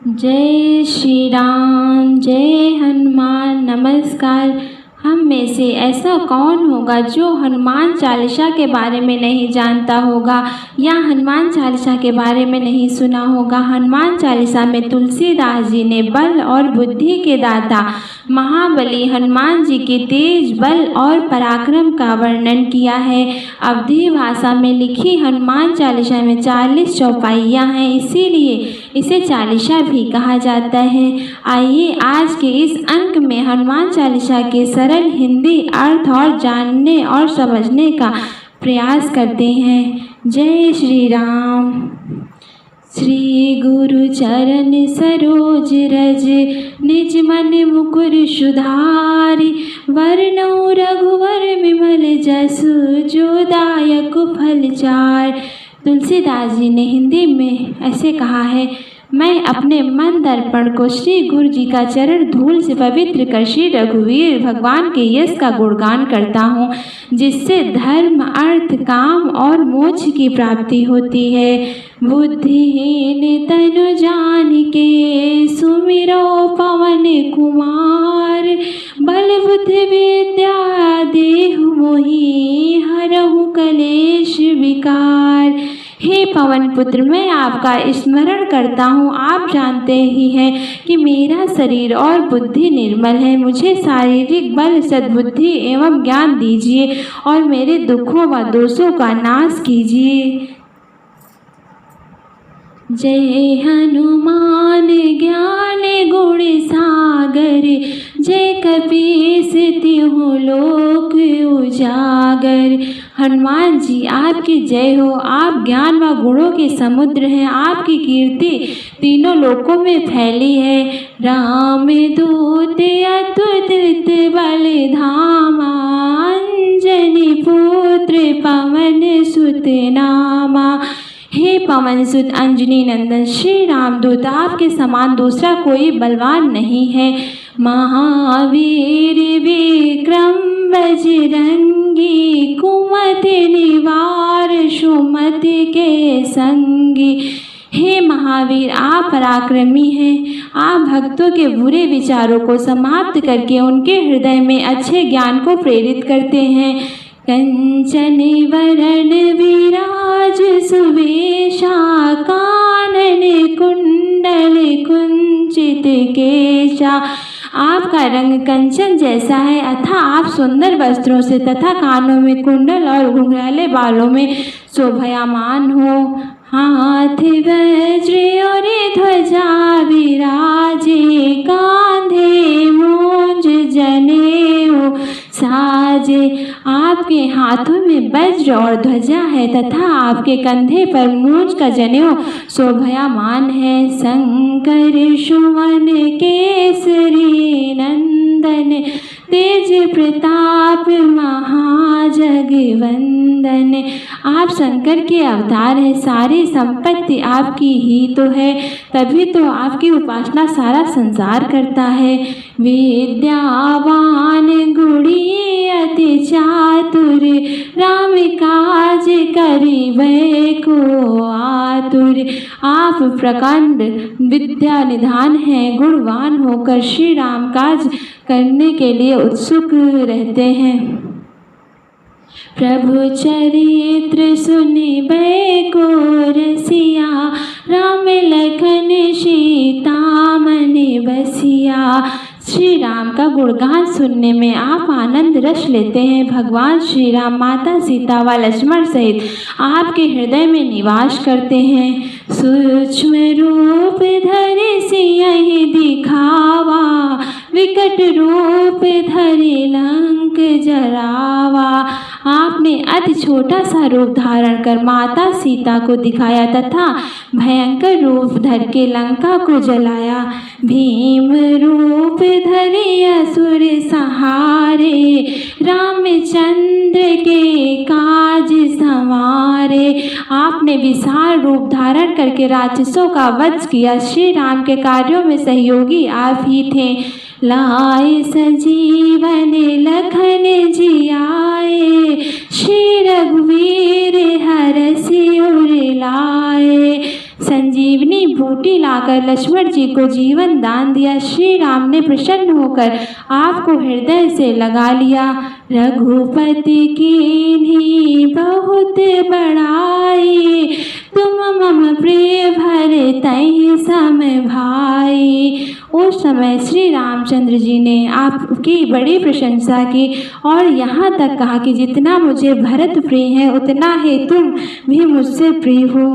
जय श्री राम, जय हनुमान। नमस्कार। हम में से ऐसा कौन होगा जो हनुमान चालीसा के बारे में नहीं जानता होगा या हनुमान चालीसा के बारे में नहीं सुना होगा। हनुमान चालीसा में तुलसीदास जी ने बल और बुद्धि के दाता महाबली हनुमान जी के तेज बल और पराक्रम का वर्णन किया है। अवधी भाषा में लिखी हनुमान चालीसा में 40 चौपाइयाँ हैं, इसीलिए इसे चालीसा भी कहा जाता है। आइए आज के इस अंक में हनुमान चालीसा के सरल हिंदी अर्थ और जानने और समझने का प्रयास करते हैं। जय श्री राम। श्री गुरु चरण सरोज रज, निज मन मुकुर सुधारि। वरनौ रघुवर विमल जसु, जो दायक फल चार। तुलसीदास जी ने हिंदी में ऐसे कहा है, मैं अपने मन दर्पण को श्री गुरु जी का चरण धूल से पवित्र कर श्री रघुवीर भगवान के यश का गुणगान करता हूँ, जिससे धर्म अर्थ काम और मोक्ष की प्राप्ति होती है। बुद्धिहीन तनु जानिके, सुमिरो पवन कुमार। बल बुद्धि विद्या देहु मोहि, हरहु कलेश विकार। हे पवन पुत्र, मैं आपका स्मरण करता हूँ। आप जानते ही हैं कि मेरा शरीर और बुद्धि निर्मल है। मुझे शारीरिक बल, सद्बुद्धि एवं ज्ञान दीजिए और मेरे दुखों व दोषों का नाश कीजिए। जय हनुमान ज्ञान गुण सागर, जय कपीस तिहु लोक उजागर। हनुमान जी आपकी जय हो। आप ज्ञान व गुणों के समुद्र हैं। आपकी कीर्ति तीनों लोकों में फैली है। राम दूत अतुलित बल धामा, अंजनी पुत्र पवन सुत नामा। हे पवन सुत अंजनी नंदन श्री रामदूत, आपके समान दूसरा कोई बलवान नहीं है। महावीर विक्रम बजरंगी, कुमति निवार सुमति के संगी। हे महावीर, आप पराक्रमी हैं। आप भक्तों के बुरे विचारों को समाप्त करके उनके हृदय में अच्छे ज्ञान को प्रेरित करते हैं। कंचन वरण विराज सुवेशा, कानन कुंडल कुंचित केशा। आपका रंग कंचन जैसा है अथा आप सुंदर वस्त्रों से तथा कानों में कुंडल और घुंघराले बालों में शोभायमान हो। हाथ वज्र और ध्वजा विराजे, कांधे मूंज जनेऊ साजे। आपके हाथों में वज्र और ध्वजा है तथा आपके कंधे पर मूंज का जनेऊ शोभायमान है। शंकर सुमन केसरी नंदन, तेज प्रताप महाजगवंदन। आप शंकर के अवतार हैं। सारी संपत्ति आपकी ही तो है, तभी तो आपकी उपासना सारा संसार करता है। विद्यावान गुणी अति चातुर, राम काज करिबे को आतुर। आप प्रकांड विद्या निधान हैं। गुणवान होकर श्री राम काज करने के लिए उत्सुक रहते हैं। प्रभु चरित्र सुनिबे को रसिया, राम लखन सीता मन बसिया। श्री राम का गुणगान सुनने में आप आनंद रस लेते हैं। भगवान श्री राम माता सीता व लक्ष्मण सहित आपके हृदय में निवास करते हैं। सूक्ष्म रूप धरि सियहि दिखावा, विकट रूप धरि लंक जरावा। आपने अति छोटा सा रूप धारण कर माता सीता को दिखाया तथा भयंकर रूप धर के लंका को जलाया। भीम रूप धरि असुर सहारे, रामचंद्र के काज संवारे। आपने विशाल रूप धारण करके राक्षसों का वध किया। श्री राम के कार्यों में सहयोगी आप ही थे। लाए सजीवन लखन जियाए, श्री रघुवीर हरषि उर लाए। संजीवनी बूटी लाकर लक्ष्मण जी को जीवन दान दिया। श्री राम ने प्रसन्न होकर आपको हृदय से लगा लिया। रघुपति कीन्ही बहुत बड़ाई, तुम मम प्रिय भरतहि सम भाई। उस समय श्री रामचंद्र जी ने आपकी बड़ी प्रशंसा की और यहाँ तक कहा कि जितना मुझे भरत प्रिय है उतना ही तुम भी मुझसे प्रिय हो।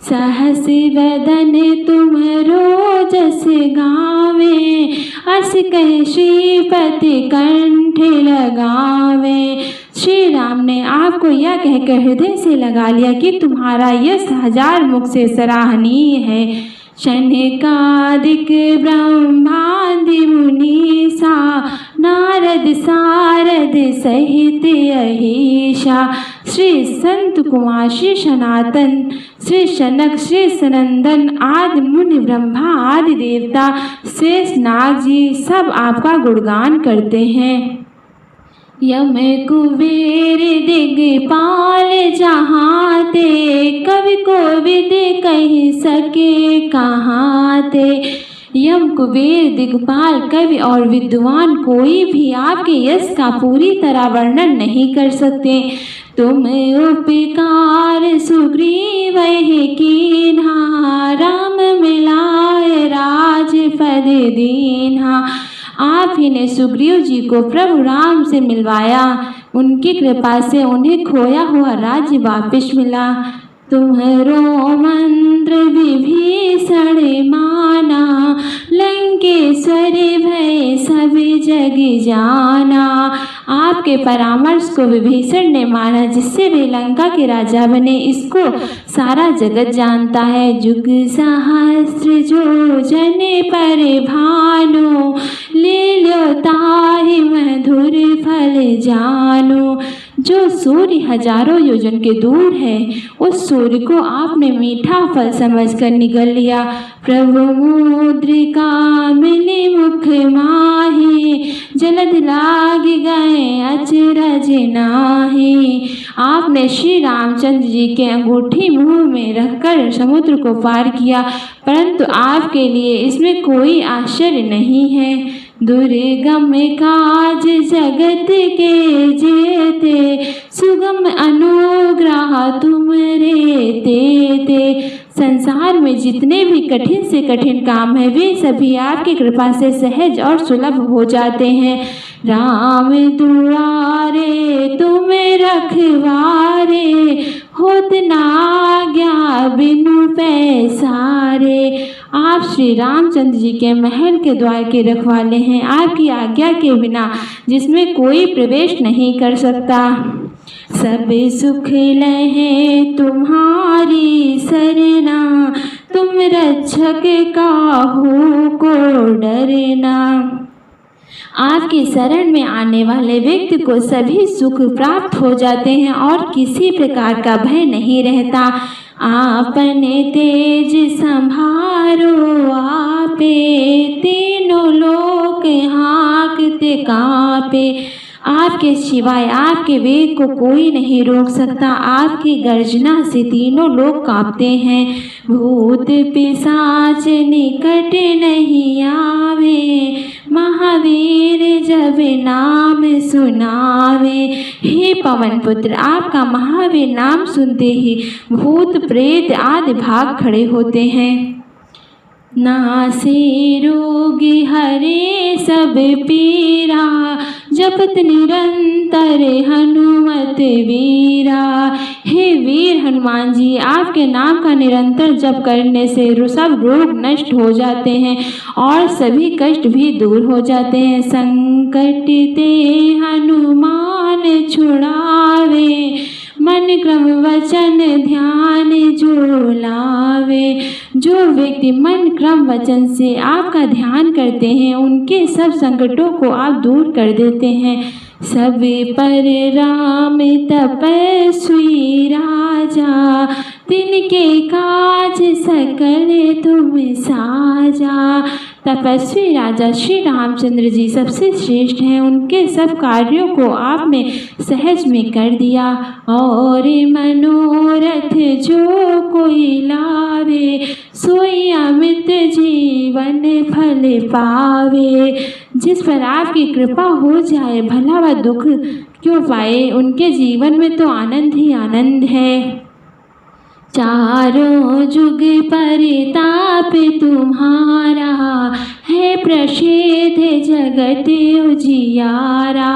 सहस वदन तुमरो जस गावे, अस कह श्रीपति कंठ लगावे। श्री राम ने आपको यह कहकर हृदय से लगा लिया कि तुम्हारा यश हजार मुख से सराहनीय है। शनकादिक ब्रह्मादि मुनीसा, नारद सारद सहित अहीशा। श्री संत कुमार, श्री सनातन, श्री शनक, श्री सनंदन आदि मुनि, ब्रह्मा आदि देवता, शेष नाग जी सब आपका गुणगान करते हैं। यम कुबेर दिगपाल जहाँ ते, कवि कोविद कह सके कहाँ ते। यम कुबेर दिगपाल कवि और विद्वान कोई भी आपके यश का पूरी तरह वर्णन नहीं कर सकते। तुम उपकार सुग्रीव कीन्हा, राम मिलाए राजपद दीन्हा। आप ही ने सुग्रीव जी को प्रभु राम से मिलवाया, उनकी कृपा से उन्हें खोया हुआ राज्य वापस मिला। तुम्हारो मंत्र विभीषण माना, लंकेश्वर भय सब जग जाना। आपके परामर्श को विभीषण ने माना, जिससे वे लंका के राजा बने। इसको सारा जगत जानता है। जुग सहस्त्र जो जन पर भानु, ले लो ताहि मधुर फल जानो। जो सूर्य हजारों योजन के दूर है, उस सूर्य को आपने मीठा फल समझकर निगल लिया। प्रभु मुद्रिका मिली मुख माही, जलद लाग गए अचरज नाहि। आपने श्री रामचंद्र जी के अंगूठी मुंह में रखकर समुद्र को पार किया, परंतु आपके लिए इसमें कोई आश्चर्य नहीं है। दुर्गम काज जगत के जेते, सुगम अनुग्रह तुमरे तेते। संसार में जितने भी कठिन से कठिन काम है, वे सभी आपकी कृपा से सहज और सुलभ हो जाते हैं। राम दुआरे तुम रखवारे, होत न आज्ञा बिनु पैसारे। आप श्री रामचंद्र जी के महल के द्वार के रखवाले हैं। आपकी आज्ञा के बिना जिसमें कोई प्रवेश नहीं कर सकता। सब सुख लहे तुम्हारी सरना, तुम रक्षक काहू को डरना। आपकी शरण में आने वाले व्यक्ति को सभी सुख प्राप्त हो जाते हैं और किसी प्रकार का भय नहीं रहता। आपने तेज संभारो आपे, तीनों लोक हाँकते कांपे। आपके सिवाय आपके वेग को कोई नहीं रोक सकता। आपकी गर्जना से तीनों लोग कांपते हैं। भूत पिशाच निकट नहीं आवे, महावीर जब नाम सुनावे। हे पवन पुत्र, आपका महावीर नाम सुनते ही भूत प्रेत आदि भाग खड़े होते हैं। नासे रोगी हरे सब पीरा, जपत निरंतर हनुमत वीरा। हे वीर हनुमान जी, आपके नाम का निरंतर जप करने से सब रोग नष्ट हो जाते हैं और सभी कष्ट भी दूर हो जाते हैं। संकट ते हनुमान छुड़ावे, मन क्रम वचन ध्यान जो लावे। जो व्यक्ति मन क्रम वचन से आपका ध्यान करते हैं, उनके सब संकटों को आप दूर कर देते हैं। सब पर राम तपस्वी राजा, तिनके काज सकल तुम साजा। तपस्वी राजा श्री रामचंद्र जी सबसे श्रेष्ठ हैं। उनके सब कार्यों को आपने सहज में कर दिया। और मनोरथ जो कोई लावे, सोई अमित जीवन फल पावे। जिस पर आपकी कृपा हो जाए, भला वह दुख क्यों पाए। उनके जीवन में तो आनंद ही आनंद है। चारों जुग परिताप तुम्हारा, है प्रसिद्ध जगत उजियारा।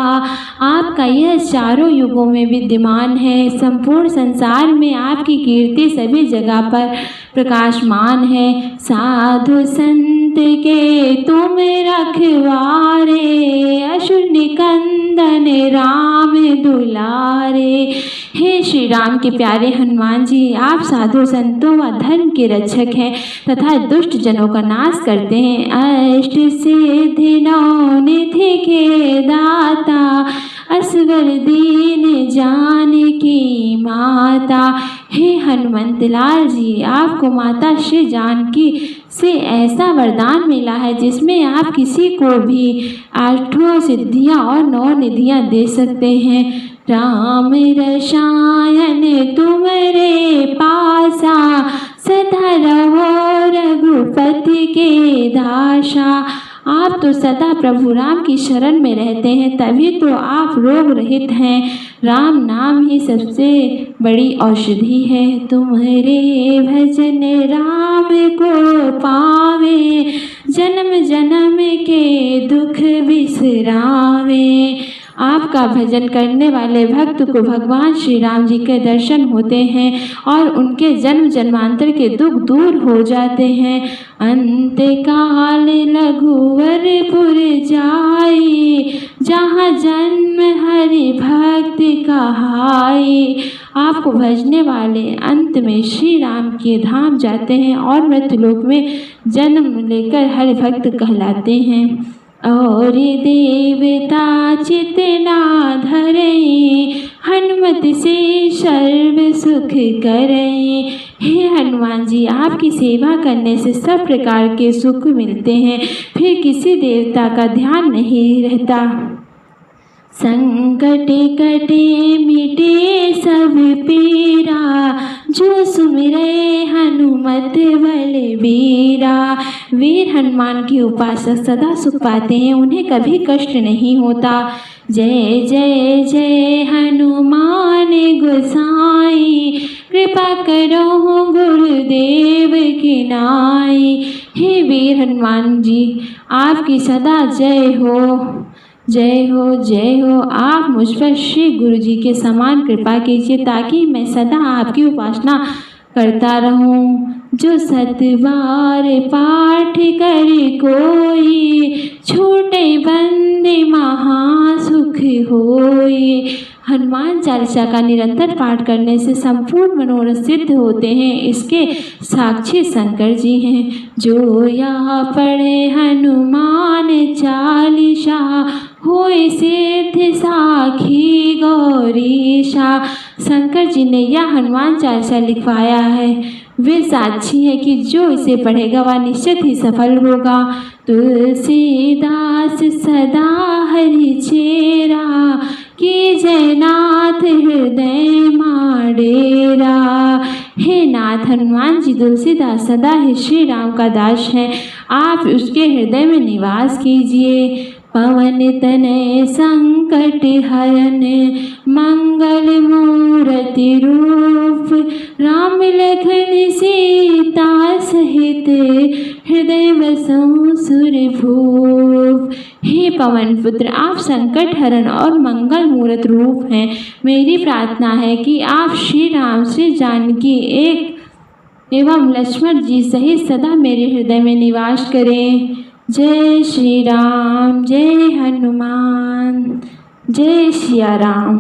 आपका यह चारों युगों में विद्यमान है। संपूर्ण संसार में आपकी कीर्ति सभी जगह पर प्रकाशमान है। साधु संत के तुम रखवारे, असुर निकंदन राम दुलारे। हे श्री राम के प्यारे हनुमान जी, आप साधु संतों व धर्म के रक्षक हैं तथा दुष्ट जनों का नाश करते हैं। अष्ट सिद्धि नौ निधि के दाता, असवर दीन जानकी माता। हे हनुमंत लाल जी, आपको माता श्री जानकी से ऐसा वरदान मिला है जिसमें आप किसी को भी 8 सिद्धियां और 9 निधियां दे सकते हैं। राम रसायन तुम्हारे पासा, सदा रहो रघुपति के दासा। आप तो सदा प्रभु राम की शरण में रहते हैं, तभी तो आप रोग रहित हैं। राम नाम ही सबसे बड़ी औषधि है। तुम्हारे भजन राम को पावे, जन्म जन्म के दुख बिसरावे। आपका भजन करने वाले भक्त को भगवान श्री राम जी के दर्शन होते हैं और उनके जन्म जन्मांतर के दुख दूर हो जाते हैं। अंत काल रघुवरपुर जाई, जहाँ जन्म हरि भक्त कहाई। आपको भजने वाले अंत में श्री राम के धाम जाते हैं और मृत्युलोक में जन्म लेकर हरि भक्त कहलाते हैं। और देवता चितना धरई, हनुमत से सर्व सुख करई। हे हनुमान जी, आपकी सेवा करने से सब प्रकार के सुख मिलते हैं, फिर किसी देवता का ध्यान नहीं रहता। संकट कटे मिटे सब पीरा, जो सुमिरे हनुमत बलबीरा। वीर हनुमान के उपासक सदा सुख पाते हैं, उन्हें कभी कष्ट नहीं होता। जय जय जय हनुमान गोसाई, कृपा करो गुरुदेव की नाई। हे वीर हनुमान जी, आपकी सदा जय हो, जय हो, जय हो। आप मुझ पर श्री गुरु जी के समान कृपा कीजिए ताकि मैं सदा आपकी उपासना करता रहूं। जो सतबार पाठ करे कोई, छूटे बंदे महासुख होई। हनुमान चालीसा का निरंतर पाठ करने से संपूर्ण मनोरथ सिद्ध होते हैं, इसके साक्षी शंकर जी हैं। जो यहाँ पढ़े हनुमान चालीसा, होए सिद्ध साखी गौरीशा। शंकर जी ने यह हनुमान चालीसा लिखवाया है, वे साक्षी है कि जो इसे पढ़ेगा वह निश्चित ही सफल होगा। तुलसीदास सदा हरि चेरा, कि जय नाथ हृदय माडेरा। हे नाथ हनुमान जी, तुलसीदास सदा ही श्री राम का दास है, आप उसके हृदय में निवास कीजिए। पवन तनय संकट हरन, मंगल मूर्ति रूप। राम लखन सीता सहित, हृदय बसों सुरभूप। हे पवन पुत्र, आप संकट हरण और मंगल मूर्त रूप हैं। मेरी प्रार्थना है कि आप श्री राम, श्री जानकी एवं लक्ष्मण जी सहित सदा मेरे हृदय में निवास करें। जय श्री राम, जय हनुमान, जय सिया राम।